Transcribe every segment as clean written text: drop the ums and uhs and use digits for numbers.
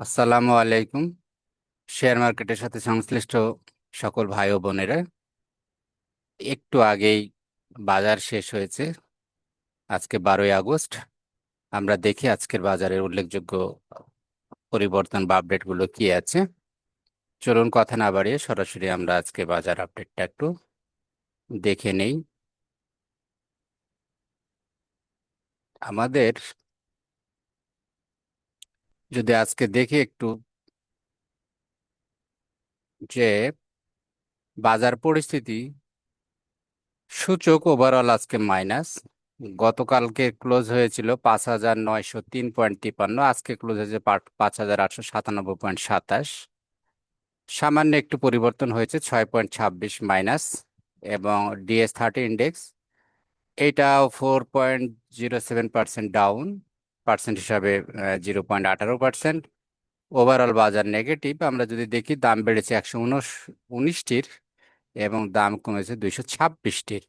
আসসালামু আলাইকুম। শেয়ার মার্কেটের সাথে সংশ্লিষ্ট সকল ভাই ও বোনেরা, একটু আগেই বাজার শেষ হয়েছে। আজকে 12ই আগস্ট। আমরা দেখি আজকের বাজারের উল্লেখযোগ্য পরিবর্তন বা আপডেটগুলো কি আছে। চলুন কথা না বাড়িয়ে সরাসরি আমরা আজকে বাজার আপডেটটা একটু দেখে নেই। আমাদের যদি আজকে দেখি একটু যে বাজার পরিস্থিতি, সূচক ওভারঅল আজকে মাইনাস। গতকালকে ক্লোজ হয়েছিল 5,903.53, আজকে ক্লোজ হয়েছে 5,897.27। সামান্য একটু পরিবর্তন হয়েছে, 6.26 মাইনাস। এবং DS30 ইন্ডেক্স, এইটাও 4.07% ডাউন, পার্সেন্ট হিসাবে 0.18%। ওভারঅল বাজার নেগেটিভ। আমরা যদি দেখি, দাম বেড়েছে 119টির এবং দাম কমেছে 226টির।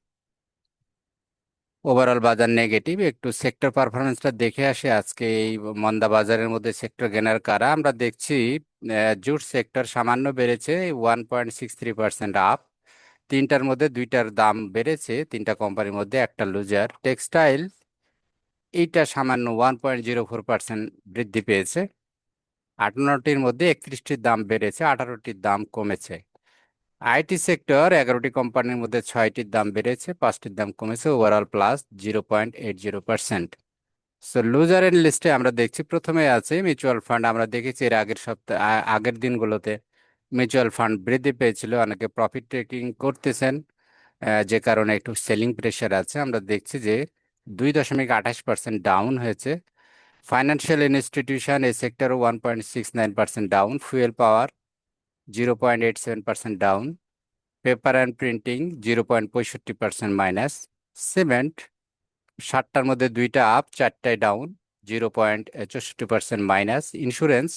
ওভারঅল বাজার নেগেটিভ। একটু সেক্টর পারফরমেন্সটা দেখে আসে আজকে এই মন্দা বাজারের মধ্যে সেক্টর গেনার কারা আমরা দেখছি। জুট সেক্টর সামান্য বেড়েছে, 1.63% আপ। তিনটার মধ্যে দুইটার দাম বেড়েছে, তিনটা কোম্পানির মধ্যে একটা লুজার। টেক্সটাইল এইটা সামান্য 1.04% বৃদ্ধি পেয়েছে। 58টির মধ্যে 31টির দাম বেড়েছে, 18টির দাম কমেছে। আইটি সেক্টর 11টি কোম্পানির মধ্যে 6টির দাম বেড়েছে, 5টির দাম কমেছে, ওভারঅল প্লাস 0.80%। সো লুজারের লিস্টে আমরা দেখছি প্রথমে আছে মিউচুয়াল ফান্ড। আমরা দেখেছি এর আগের সপ্তাহ আগের দিনগুলোতে মিউচুয়াল ফান্ড বৃদ্ধি পেয়েছিল, অনেকে প্রফিট টেকিং করতেছেন, যে কারণে একটু সেলিং প্রেশার আছে। আমরা দেখছি যে 2.28% ডাউন হয়েছে। ফাইন্যান্সিয়াল ইনস্টিটিউশন এই sector 1.69% down. Fuel power 0.87% down. Paper and printing 0.65% minus. Cement 60টার মধ্যে দুইটা আপ, চারটায় ডাউন, 0.64% মাইনাস। ইন্স্যুরেন্স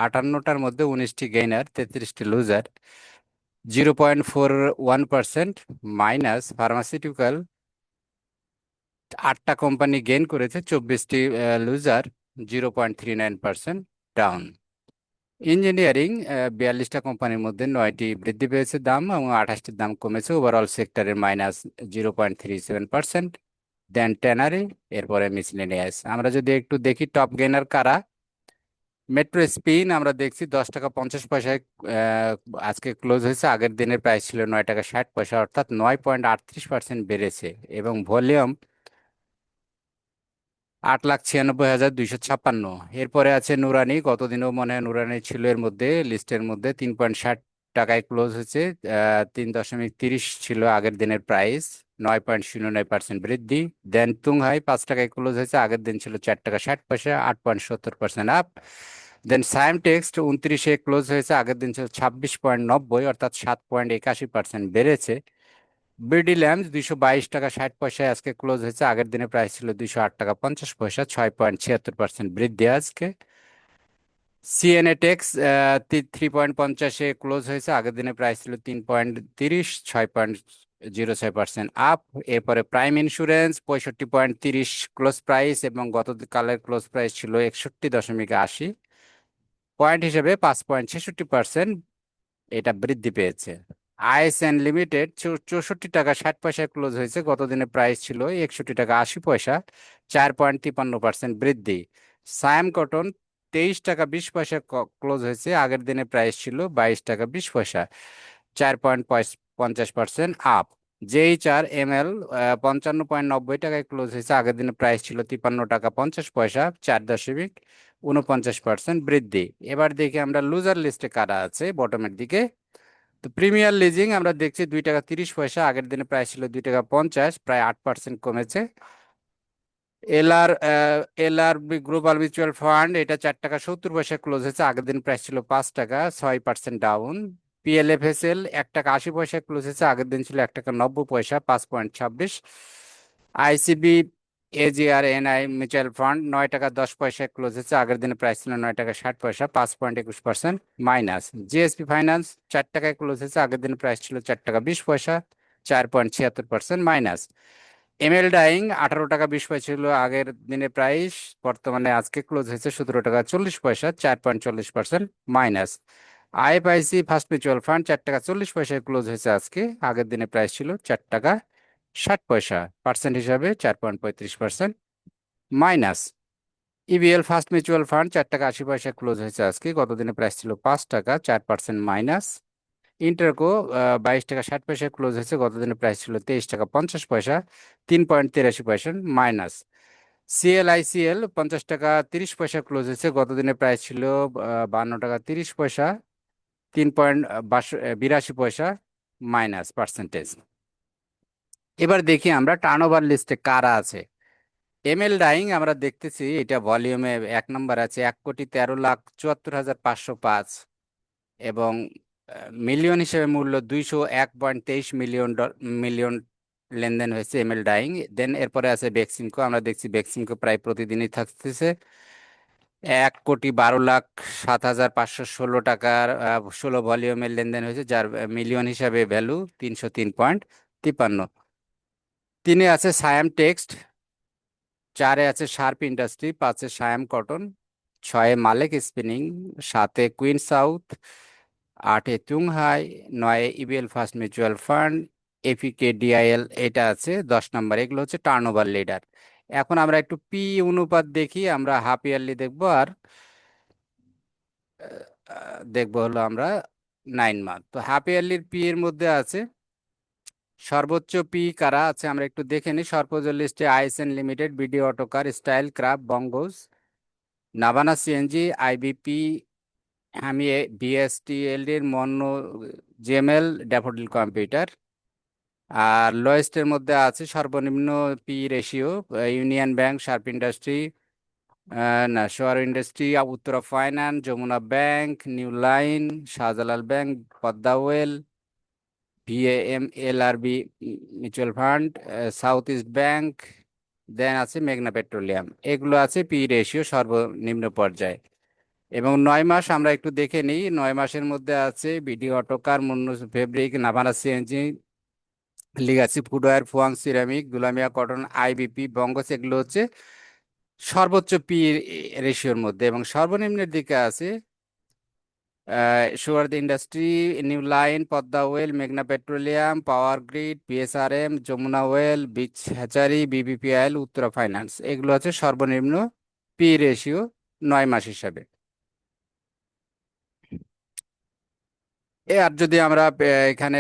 58টার মধ্যে 19টি গেইনার, 33টি লুজার, 0.41% মাইনাস। ফার্মাসিউটিক্যাল 8টা কোম্পানি গেইন করেছে, 24টি লুজার, 0.39% ডাউন। ইঞ্জিনিয়ারিং 42টা কোম্পানির মধ্যে 9টি বৃদ্ধি পেয়েছে দাম এবং 28টির দাম কমেছে। ওভারঅল সেক্টরের মাইনাস 0.37%। দেন ট্যানারি, এরপরে মিসলেনিয়াস। আমরা যদি একটু দেখি টপ গেইনার কারা, মেট্রো স্পিন আমরা দেখছি 10 টাকা 50 পয়সায় আহ, আজকে ক্লোজ হয়েছে। আগের দিনের প্রাইস ছিল 9 টাকা 60 পয়সা, অর্থাৎ 9.38% বেড়েছে। এবং ভলিউম 8,96,256। এরপরে আছে নুরানি। গতদিনও মনে হয় নুরানি ছিল এর মধ্যে, লিস্টের মধ্যে। 3.60 টাকায় ক্লোজ হয়েছে, 3.30 ছিল আগের দিনের প্রাইস, 9.09% বৃদ্ধি। দেন তুংহাই 5 টাকায় ক্লোজ হয়েছে, আগের দিন ছিল 4 টাকা 60 পয়সা, 8.70% আপ। দেন সাইম টেক্সট 29-এ ক্লোজ হয়েছে, আগের দিন ছিল 26.90, অর্থাৎ 7.81% বেড়েছে। বিডি ল্যাম্পস 222 টাকা 60 পয়সায় আজকে ক্লোজ হয়েছে, আগের দিনে প্রাইস ছিল 208 টাকা 50 পয়সা, 6.76% বৃদ্ধি আজকে। সিএনএ টেক্স 3.50-এ ক্লোজ হয়েছে, আগের দিনে প্রাইস ছিল 3.30, 6.06% আপ। এরপরে প্রাইম ইন্স্যুরেন্স 65.30 ক্লোজ প্রাইস এবং গতকালের ক্লোজ প্রাইস ছিল 61.80 পয়েন্ট, হিসেবে 5.66% এটা বৃদ্ধি পেয়েছে। আইএসএন লিমিটেড 64 টাকা 60 পয়সায় ক্লোজ হয়েছে, গতদিনে প্রাইস ছিল 61 টাকা 80 পয়সা, 4.53% বৃদ্ধি। সায়াম কটন 23 টাকা 20 পয়সা ক্লোজ হয়েছে, আগের দিনে প্রাইস ছিল 22 টাকা 20 পয়সা, 4.50% আপ। JHR ML 55.90 টাকায় ক্লোজ হয়েছে, আগের দিনে প্রাইস ছিল 53 টাকা 50 পয়সা, 4.49% বৃদ্ধি। এবার দেখি আমরা লুজার লিস্টে কারা আছে বটমের দিকে। তো প্রিমিয়ার লিজিং আমরা দেখছি 2 টাকা 30 পয়সা, আগের দিনে প্রাইস ছিল 2 টাকা 50, প্রায় 8% কমেছে। LR LR global mutual fund এটা 4 টাকা 70 পয়সা ক্লোজ হয়েছে, আগের দিন প্রাইস ছিল 5 টাকা, 6% ডাউন। PLFSL 1 টাকা 80 পয়সা ক্লোজ হয়েছে, আগের দিন ছিল 1 টাকা 90 পয়সা, 5.26। আইসিবি AGRNI মিউচুয়াল ফান্ড 9 টাকা 10 পয়সায় ক্লোজ হয়েছে, আগের দিনে প্রাইস ছিল 9 টাকা 60 পয়সা, 5.21% মাইনাস। জিএসপি ফাইন্যান্স 4 টাকায় ক্লোজ হয়েছে, আগের দিনে প্রাইস ছিল 4 টাকা 20 পয়সা, 4.76% মাইনাস। এমএল ডাইং 18 টাকা 20 পয়সা ছিল আগের দিনের প্রাইস, বর্তমানে আজকে ক্লোজ হয়েছে 17 টাকা 40 পয়সা, 4.40% minus. IFIC first mutual fund 4 টাকা 40 পয়সায় ক্লোজ হয়েছে আজকে, আগের দিনের প্রাইস ছিল 4 টাকা 60 পয়সা, পার্সেন্ট হিসাবে 4.35% minus. EBL first mutual fund 4 টাকা 80 পয়সা ক্লোজ হয়েছে আজকে, গত দিনের প্রাইস ছিল 5 টাকা, 4% মাইনাস। ইন্টারকো 22 টাকা 60 পয়সায় ক্লোজ হয়েছে, গত দিনের প্রাইস ছিল 23 টাকা 50 পয়সা, 3.83% মাইনাস। সিএলআইসিএল 50 টাকা 30 পয়সা ক্লোজ হয়েছে, গত দিনের প্রাইস ছিল 52 টাকা 30 পয়সা, 3.82 পয়সা মাইনাস পার্সেন্টেজ। এবার দেখি আমরা টার্নওভার লিস্টে কারা আছে। এমএল ডাইং আমরা দেখতেছি, এটা ভলিউমে 1 নম্বর আছে, 1,13,74,505, এবং মিলিয়ন হিসেবে মূল্য 201.23 মিলিয়ন লেনদেন হয়েছে এমএল ডাইং। দেন এরপরে আছে বেক্সিমকো, আমরা দেখছি বেক্সিমকো প্রায় প্রতিদিনই থাকতেছে, 1,12,07,516 টাকার 16 ভলিউমের লেনদেন হয়েছে, যার মিলিয়ন হিসাবে ভ্যালু 303.53। 3-এ আছে সায়াম টেক্সট, 4-এ আছে শার্প ইন্ডাস্ট্রি, 5-এ সায়াম কটন, 6-এ মালেক স্পিনিং, 7-এ কুইন সাউথ, 8-এ তুংহাই, 9-এ EBL first mutual fund, APK DIL এটা আছে 10 নম্বর। এগুলো হচ্ছে টার্নওভার লিডার। এখন আমরা একটু পি অনুপাত দেখি, আমরা হাফ ইয়ারলি দেখবো, আর দেখবো হলো আমরা 9 মান্থ। তো হাফ ইয়ারলির পি এর মধ্যে আছে সর্বোচ্চ পি কারা আছে আমরা একটু দেখে নিই। সর্বোচ্চ লিস্টে ISN limited, BD autocar, style craft, Bangas, Navana CNG, IBP, আমি বিএসটিএলডির, মন্ন, জেএমএল, ড্যাফোডিল কম্পিউটার। আর লোয়েস্টের মধ্যে আছে সর্বনিম্ন P ratio union bank, sharp industry, না শোয়ার industry, Uttara finance, Jamuna bank, new line, Shahjalal bank, Padma oil, VAMLRB mutual fund, south east bank, then আছে মেঘনা পেট্রোলিয়াম। এগুলো আছে পি রেশিও সর্বনিম্ন পর্যায়ে। এবং 9 মাস আমরা একটু দেখে নিই। 9 মাসের মধ্যে আছে BD autocar, Monno fabric, Navana CNG, legacy footwear, Fuwang ceramic, Dulamia cotton, IBP, Bangas. এগুলো হচ্ছে সর্বোচ্চ পি রেশিওর মধ্যে, এবং সর্বনিম্নের দিকে আছে সুয়ার্দ industry, new line, Padma oil, মেঘনা petroleum, power grid, PSRM, Jamuna oil, beach hatchery, BBPIL, Uttara finance. এগুলো হচ্ছে সর্বনিম্ন পি রেশিও 9 মাস হিসাবে। আর যদি আমরা এখানে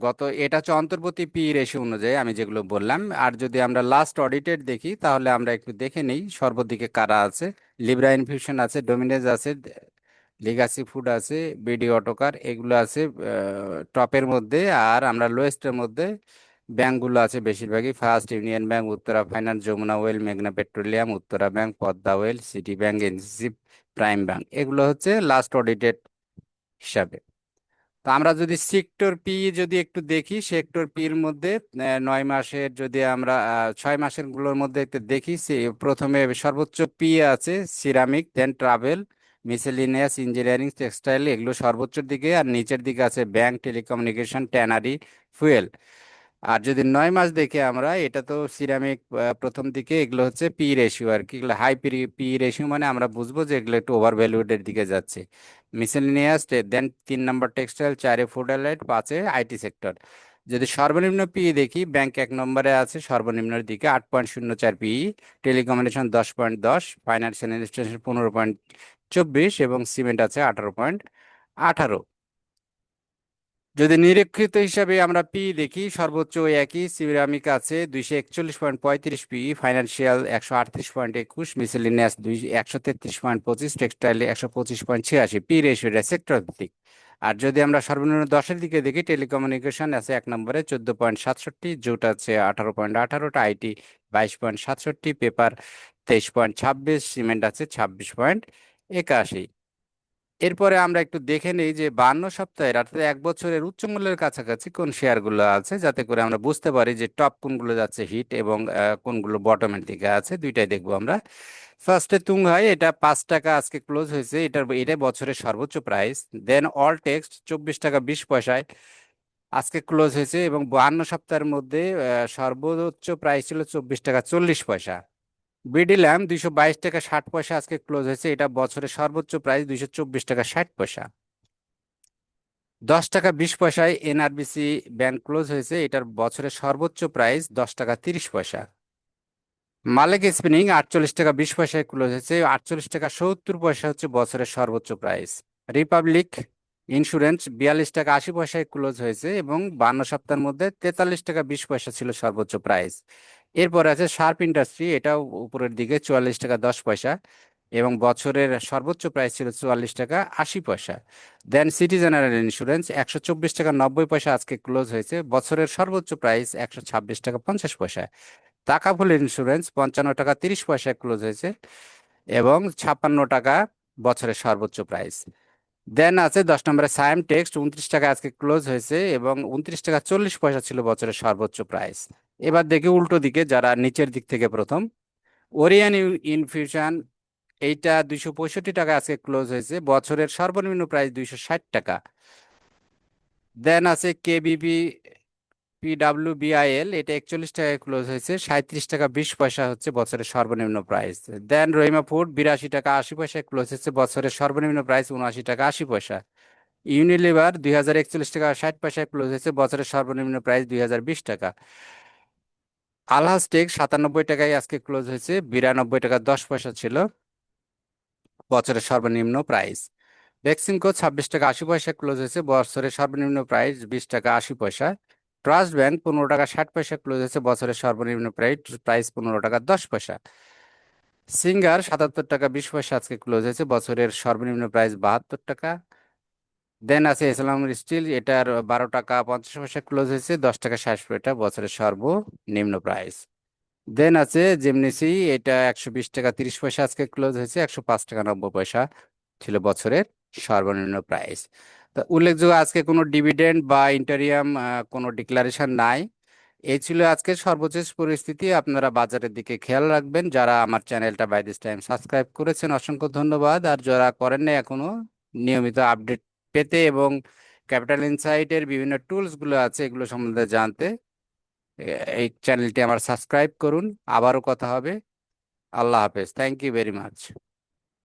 গত, এটা হচ্ছে অন্তর্বর্তী পি রেশিও অনুযায়ী আমি যেগুলো বললাম। আর যদি আমরা লাস্ট অডিটেড দেখি, তাহলে আমরা একটু দেখে নিই সর্বদিকে কারা আছে। লিব্রা ইনফিউশন আছে, ডোমিনেজ আছে, লিগাসি ফুড আছে, বিডি অটোকার, এগুলো আছে টপের মধ্যে। আর আমরা লোয়েস্টের মধ্যে ব্যাংকগুলো আছে বেশিরভাগই, first union bank, Uttara finance, Jamuna oil, মেঘনা petroleum, Uttara bank, Padma oil, city bank, NCC, prime bank. এগুলো হচ্ছে লাস্ট অডিটেড হিসাবে। তো আমরা যদি সেক্টর পি যদি একটু দেখি, সেক্টর পির মধ্যে 9 মাসের যদি আমরা 6 মাসের গুলোর মধ্যে একটু দেখি, প্রথমে সর্বোচ্চ পি আছে সিরামিক, দেন ট্রাভেল, মিসেলিনিয়াস, ইঞ্জিনিয়ারিং, টেক্সটাইল, এগুলো সর্বোচ্চর দিকে। আর নিচের দিকে আছে ব্যাংক, টেলিকমিউনিকেশন, ট্যানারি, ফুয়েল। আর যদি 9 মাস দেখে আমরা, এটা তো সিরামিক প্রথম দিকে, এগুলো হচ্ছে পি রেশিও আর কি, এগুলো হাই পি রেশিও, মানে আমরা বুঝবো যে এগুলো একটু ওভার ভ্যালুয়েটের দিকে যাচ্ছে। মিসেলিনিয়াস, দেন 3 নম্বর টেক্সটাইল, 4-এ ফুড অ্যালাইড, 5-এ আইটি সেক্টর। যদি সর্বনিম্ন পি দেখি, ব্যাংক 1 নম্বরে আছে সর্বনিম্নের দিকে, 8.04 পি, টেলিকমিউনিকেশন 10.10, ফাইন্যান্সিয়াল ইনস্টিটিউশন 15.24, এবং সিমেন্ট আছে 18.18। যদি নিরীক্ষিত হিসাবে আমরা পি দেখি, সর্বোচ্চ ওই একই, সিরামিক আছে 241.35 পি, ফাইন্যান্সিয়াল 138.21, মিসেলিনিয়াস 133.25, টেক্সটাইলে 125.86। পি রেশিওটা সেক্টর ভিত্তিক। আর যদি আমরা সর্বনিম্ন 10-এর দিকে দেখি, টেলিকমিউনিকেশন আছে 1 নম্বরে 14.67, জুট আছে 18.18, আইটি 22.67, পেপার 23.26, সিমেন্ট আছে 26.81। এরপরে আমরা একটু দেখে নেই যে 52 সপ্তাহের, অর্থাৎ 1 বছরের উচ্চ মূল্যের কাছাকাছি কোন শেয়ারগুলো আছে, যাতে করে আমরা বুঝতে পারি যে টপ কোনগুলো যাচ্ছে হিট, এবং কোনগুলো বটমের দিকে আছে। দুইটাই দেখবো আমরা। ফার্স্টে তুংহাই, এটা 5 টাকা আজকে ক্লোজ হয়েছে, এটা বছরের সর্বোচ্চ প্রাইস। দেন অল টেক্সট 24 টাকা 20 পয়সায় আজকে ক্লোজ হয়েছে, এবং 52 সপ্তাহের মধ্যে সর্বোচ্চ প্রাইস ছিল 24 টাকা 40 পয়সা। বিডি ল্যাম্প 222 টাকা 60 পয়সা আজকে ক্লোজ হয়েছে, এটা বছরের সর্বোচ্চ প্রাইস 224 টাকা 60 পয়সা। 10 টাকা 20 পয়সায় এনআরবিসি ব্যাংক ক্লোজ হয়েছে, এটার বছরের সর্বোচ্চ প্রাইস 10 টাকা 30 পয়সা। মালিক স্পিনিং 48 টাকা 20 পয়সায় ক্লোজ হয়েছে, 48 টাকা 70 পয়সা হচ্ছে বছরের সর্বোচ্চ প্রাইস। রিপাবলিক ইন্স্যুরেন্স 42 টাকা 80 পয়সায় ক্লোজ হয়েছে, এবং 52 সপ্তাহের মধ্যে 43 টাকা 20 পয়সা ছিল সর্বোচ্চ প্রাইস। এরপর আছে শার্প ইন্ডাস্ট্রি, এটাও উপরের দিকে 44 টাকা 10 পয়সা, এবং বছরের সর্বোচ্চ প্রাইস ছিল 44 টাকা 80 পয়সা। দেন সিটি জেনারেল ইন্স্যুরেন্স 124 টাকা 90 পয়সা আজকে ক্লোজ হয়েছে, বছরের সর্বোচ্চ প্রাইস 126 টাকা 50 পয়সা। টাকাফুল ইন্স্যুরেন্স 55 টাকা 30 পয়সায় ক্লোজ হয়েছে, এবং 56 টাকা বছরের সর্বোচ্চ প্রাইস। দেন আছে 10 নম্বরে সায়েম টেক্সট 29 টাকা আজকে ক্লোজ হয়েছে, এবং 29 টাকা 40 পয়সা ছিল বছরের সর্বোচ্চ প্রাইস। এবার দেখি উল্টো দিকে, যারা নিচের দিক থেকে প্রথম, ওরিয়ান ইনফিউশন, এইটা 265 টাকা আজকে ক্লোজ হয়েছে, বছরের সর্বনিম্ন প্রাইস 260 টাকা। দেন আছে কেবিবি পিডাব্লিউবিআইএল, এটা 41 টাকায় ক্লোজ হয়েছে, 37 টাকা 20 পয়সা হচ্ছে বছরের সর্বনিম্ন প্রাইস। দেন রহিমা ফুড 82 টাকা 80 পয়সায় ক্লোজ হচ্ছে, বছরের সর্বনিম্ন প্রাইস 79 টাকা 80 পয়সা। ইউনিলিভার 2041 টাকা 60 পয়সায় ক্লোজ হয়েছে, বছরের সর্বনিম্ন প্রাইস 2020 টাকা। আলহাজ টেক 97 টাকায় আজকে ক্লোজ হয়েছে, 92 টাকা 10 পয়সা ছিল বছরের সর্বনিম্ন প্রাইস। বেক্সিমকো 26 টাকা 80 পয়সায় ক্লোজ হয়েছে, বছরের সর্বনিম্ন প্রাইস 20 টাকা 80 পয়সা। ট্রাস্ট ব্যাংক 15 টাকা 60 পয়সা ক্লোজ হয়েছে, বছরের সর্বনিম্ন প্রাইস প্রাইস 15 টাকা 10 পয়সা। সিঙ্গার 77 টাকা 20 পয়সা আজকে ক্লোজ হয়েছে, বছরের সর্বনিম্ন প্রাইস 72 টাকা। দেন আছে ইসলাম স্টিল, এটার 12 টাকা 50 পয়সা ক্লোজ হয়েছে, 10 টাকা 60 পয়সা বছরের সর্বনিম্ন প্রাইস। দেন আছে জেমনিসি, এটা 120 টাকা 30 পয়সা আজকে ক্লোজ হয়েছে, 105 টাকা 90 পয়সা ছিল বছরের সর্বনিম্ন প্রাইস। তো উল্লেখযোগ্য আজকে কোনো ডিভিডেন্ড বা ইন্টারিয়াম কোনো ডিক্লারেশন নাই। এই ছিল আজকের সর্বশেষ পরিস্থিতি। আপনারা বাজারের দিকে খেয়াল রাখবেন। যারা আমার চ্যানেলটা বাই দিস টাইম সাবস্ক্রাইব করেছেন অসংখ্য ধন্যবাদ, আর যারা করেন না এখনো, নিয়মিত আপডেট পেতে এবং ক্যাপিটাল ইনসাইটের বিভিন্ন টুলস গুলো আছে এগুলো সম্বন্ধে জানতে এই চ্যানেলটি আমার সাবস্ক্রাইব করুন। আবারও কথা হবে। আল্লাহ হাফেজ। Thank you very much.